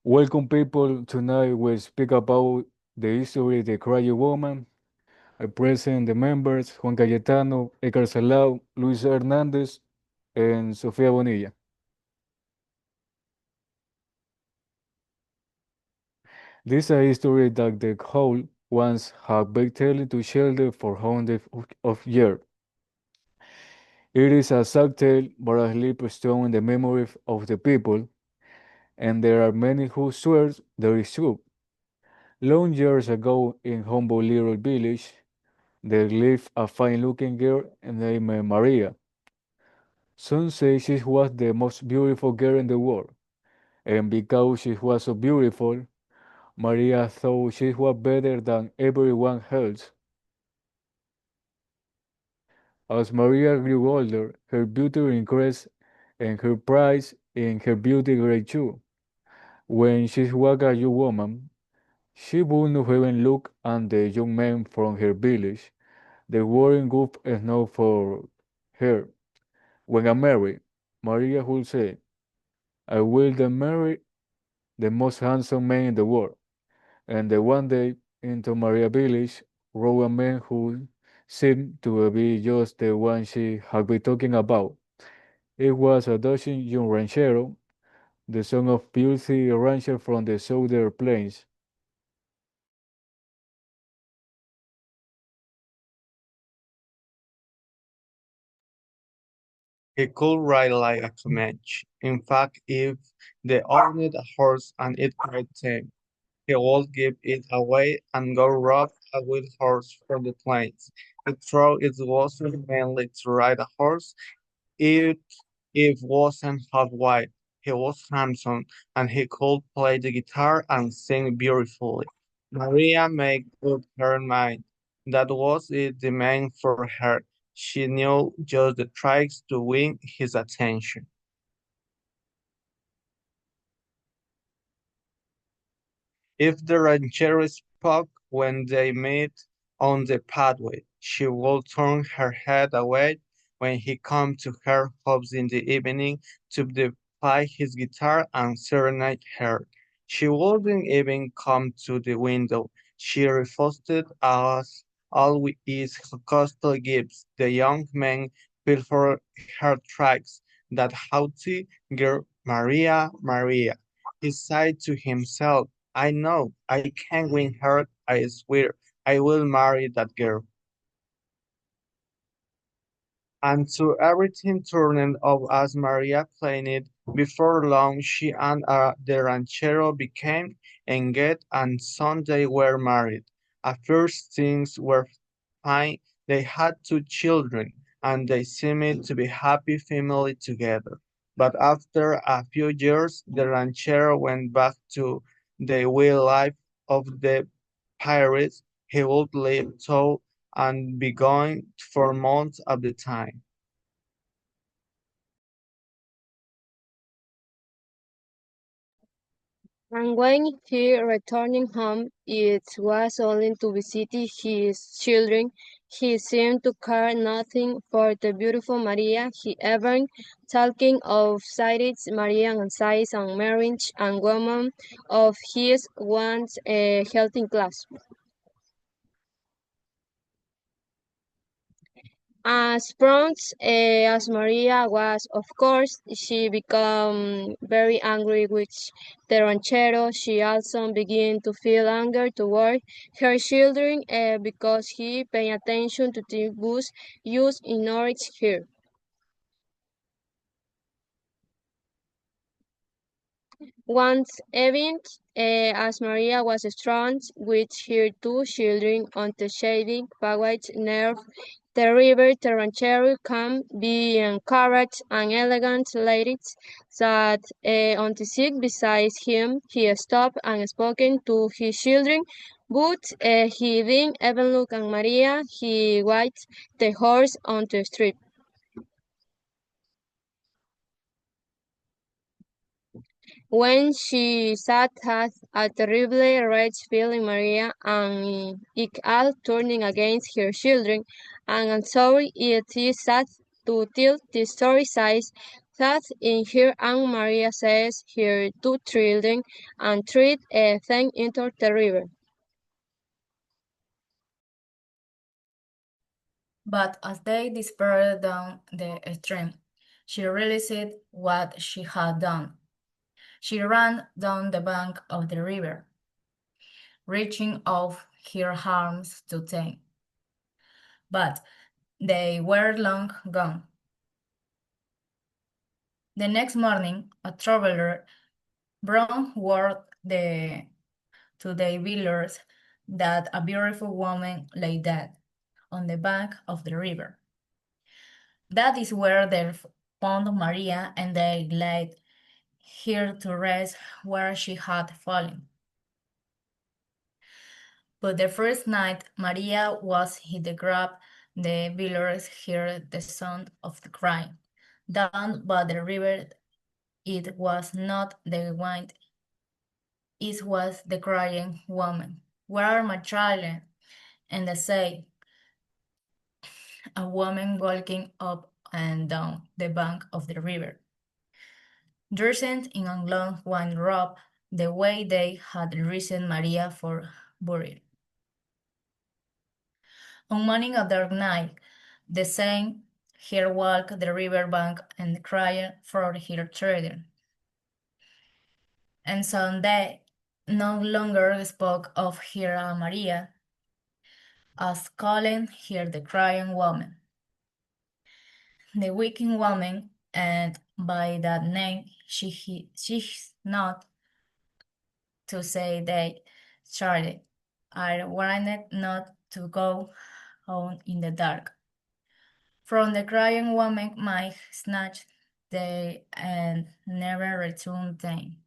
Welcome, people. Tonight we speak about the history of the Crying Woman. I present the members Juan Cayetano, Edgar Salao, Luis Hernandez, and Sofía Bonilla. This is a history that the whole once had been telling to shelter for hundreds of years. It is a sad tale, but a sleep strong in the memory of the people, and there are many who swear there is true. Long years ago, in humble little village, there lived a fine-looking girl named Maria. Some say she was the most beautiful girl in the world, and because she was so beautiful, Maria thought she was better than everyone else. As Maria grew older, her beauty increased, and her pride in her beauty grew too. When she was a young woman, she would not even look at the young men from her village. They weren't good enough for her. When I marry, Maria would say, I will then marry the most handsome man in the world. And then one day, into Maria village, rode a man who seemed to be just the one she had been talking about. It was a dashing young ranchero, the son of wealthy rancher from the southern plains. He could ride like a comanche. In fact, if they owned a horse and it cried tame, he would give it away and go rob a wild horse from the plains. He thought it wasn't mainly to ride a horse, it, it wasn't half white. He was handsome and he could play the guitar and sing beautifully. Maria made up her mind. That was it, the man for her. She knew just the tricks to win his attention. If the ranchero spoke when they met on the pathway, she would turn her head away when he came to her house in the evening to play his guitar and serenade her. She wouldn't even come to the window. She refused as always costly gifts. The young man felt for her tracks. That haughty girl, Maria, Maria. He sighed to himself. I know I can win her. I swear I will marry that girl. And so everything turned out as Maria planned it. Before long, she and the ranchero became engaged, and soon they were married. At first, things were fine. They had two children, and they seemed to be happy family together. But after a few years, the ranchero went back to the wild life of the pirates. He would leave town and be gone for months at the time. And when he returned home, it was only to visit his children. He seemed to care nothing for the beautiful Maria. He even talking of cities, Maria and size and marriage and woman of his once a healthy class. As prompt as Maria was, of course, she became very angry with the ranchero. She also began to feel anger toward her children because he paid attention to the booze used in Norwich here. Once evening, as Maria was strong with her two children on the shady pathway near the river, the ranchero came be encouraged and elegant ladies sat on the seat beside him. He stopped and spoke to his children, but he didn't even look at Maria. He waited the horse on the street. When she sat at a terribly red feeling Maria and it all turning against her children, and I'm sorry it is sad to tell the story size that in her Aunt Maria says her two children and treat them into the river. But as they disappeared down the stream, she realized what she had done. She ran down the bank of the river, reaching out her arms to them. But they were long gone. The next morning, a traveler brought word to the villagers that a beautiful woman lay dead on the bank of the river. That is where they found Maria, and they laid her to rest where she had fallen. But the first night Maria was in the grave, the villagers heard the sound of the crying. Down by the river, it was not the wind, it was the crying woman. Where are my children? And they say, a woman walking up and down the bank of the river, dressed in a long white robe, the way they had risen Maria for burial. On morning of dark night, the same here walked the river bank and cried for her children. And so they no longer spoke of her Maria as calling her the crying woman. The weeping woman, and by that name she's not to say they Charlie, I warned not to go on in the dark. From the crying woman might snatch they and never return them.